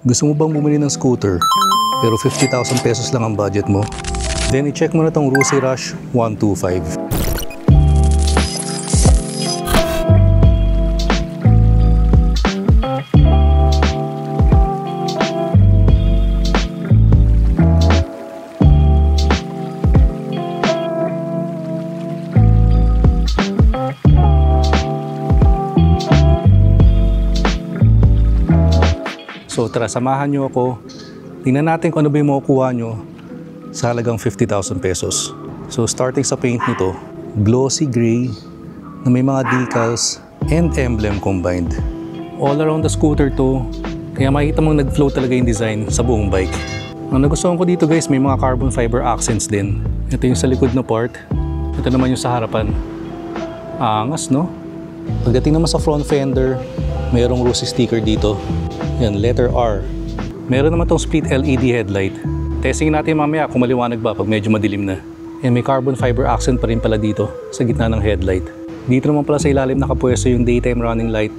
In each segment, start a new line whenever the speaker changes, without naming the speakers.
Gusto mo bang bumili ng scooter pero 50,000 pesos lang ang budget mo? Then i-check mo na tong Rusi Rush 125. So tara, samahan nyo ako. Tingnan natin kung ano ba yung makukuha nyo sa halagang 50,000 pesos. So starting sa paint nito, glossy gray na may mga decals and emblem combined. All around the scooter to, kaya makikita mong nag-flow talaga yung design sa buong bike. Ang nagustuhan ko dito guys, may mga carbon fiber accents din. Ito yung sa likod na part, ito naman yung sa harapan. Angas, no? Pagdating naman sa front fender, mayroong Rusi sticker dito. Yan, letter R. Meron naman tong split LED headlight. Testing natin mamaya kung maliwanag ba pag medyo madilim na. Yan, may carbon fiber accent pa rin pala dito sa gitna ng headlight. Dito naman pala sa ilalim nakapwesto yung daytime running light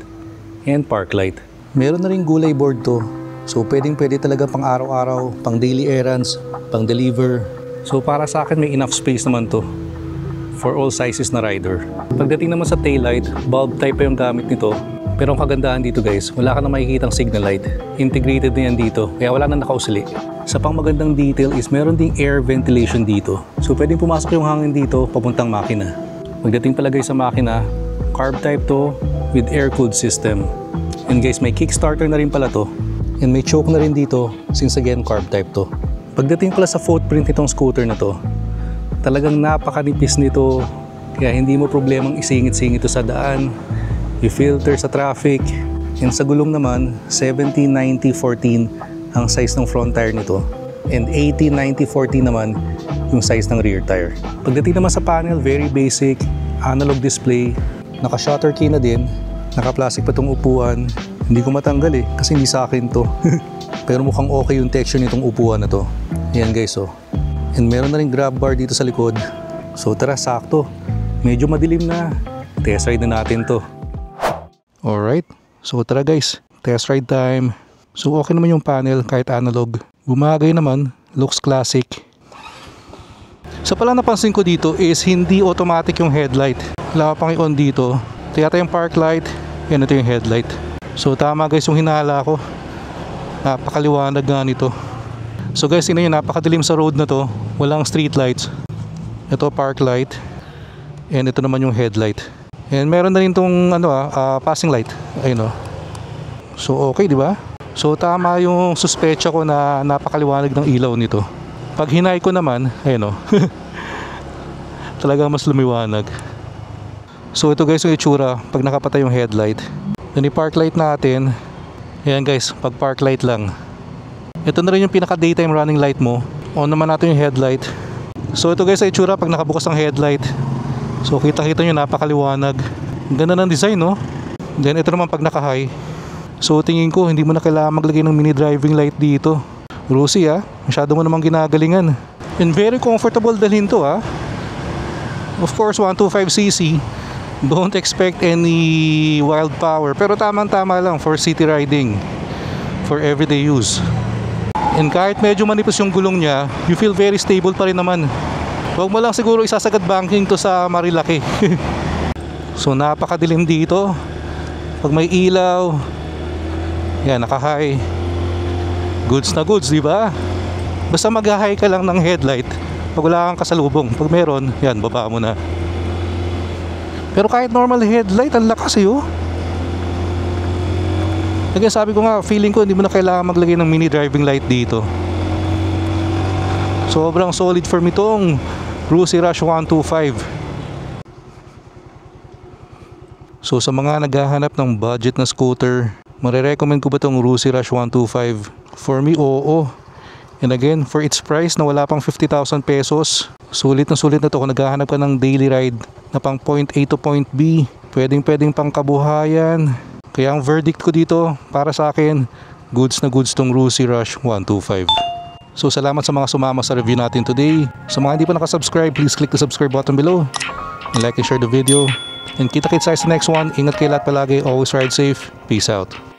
and park light. Meron na rin gulay board to. So pwedeng talaga pang araw-araw, pang daily errands, pang deliver. So para sa akin may enough space naman to for all sizes na rider. Pagdating naman sa taillight, bulb type pa yung gamit nito. Pero ang kagandahan dito guys, wala ka na makikitang signal light. Integrated na yan dito, kaya wala na nakausli. Sa pang magandang detail is meron ding air ventilation dito. So pwedeng pumasok yung hangin dito papuntang makina. Pagdating pala guys sa makina, carb type to with air-cooled system. And guys, may kickstarter na rin pala to. And may choke na rin dito since again carb type to. Pagdating pala sa footprint nitong scooter na to, talagang napakanipis nito. Kaya hindi mo problemang isingit-singit ito sa daan. I-filter sa traffic, and sa gulong naman 70-90-14 ang size ng front tire nito and 80-90-14 naman yung size ng rear tire. Pagdating naman sa panel, very basic, analog display, naka-shutter key na din, naka-plastic pa itong upuan. Hindi ko matanggal kasi hindi sa akin to. Pero mukhang okay yung texture nitong upuan na to. Ayan guys oh. And meron na rin grab bar dito sa likod. So tara, sakto, medyo madilim na, test ride na natin to. Alright, so tara guys, test ride time. So okay naman yung panel kahit analog. Bumagay naman, looks classic. Sa pala napansin ko dito is hindi automatic yung headlight. Wala pang i-on dito. Ito yata yung park light, yan ito yung headlight. So tama guys yung hinala ko. Napakaliwanag nga nito. So guys, tingnan nyo, napakadilim sa road na to. Walang street lights. Ito park light. And ito naman yung headlight. And meron na rin tong passing light. Ayun oh. So okay, di ba? So tama yung suspecha ko na napakaliwanag ng ilaw nito. Pag hinay ko naman, ayun oh. Talagang mas lumiwanag. So ito guys yung itsura pag nakapatay yung headlight. Then i-park light natin. Ayan guys, pag park light lang. Ito na rin yung pinaka daytime running light mo. On naman natin yung headlight. So ito guys yung itsura pag nakabukas ang headlight. So kita-kita nyo, napakaliwanag. Ang ganda ng design, no? Then ito naman pag naka-high. So tingin ko hindi mo na kailangan maglagay ng mini driving light dito. Rusi masyado mo namang ginagalingan. And very comfortable dalhin to Of course 125cc. Don't expect any wild power. Pero tamang-tama lang for city riding. For everyday use. And kahit medyo manipis yung gulong niya, you feel very stable pa rin naman. Huwag mo lang siguro isasagad banking to sa Marilaki. So napakadilim dito. Pag may ilaw, yan, naka-high. Goods na goods, di ba? Basta mag-high ka lang ng headlight pag wala kang kasalubong. Pag meron, yan, baba mo na. Pero kahit normal headlight, ang lakas Kaya sabi ko nga, feeling ko hindi mo na kailangan maglagay ng mini driving light dito. Sobrang solid for me tong Rusi Rush 125. So sa mga naghahanap ng budget na scooter, marirecommend ko ba tong Rusi Rush 125? For me, oo. And again, for its price na wala pang 50,000 pesos, sulit na to kung naghahanap ka ng daily ride na pang point A to point B. Pwedeng pang kabuhayan. Kaya ang verdict ko dito, para sa akin, goods na goods tong Rusi Rush 125. So salamat sa mga sumama sa review natin today. Sa mga hindi pa nakasubscribe, please click the subscribe button below. And like and share the video. And kita-kits tayo sa next one. Ingat kayo lahat palagi. Always ride safe. Peace out.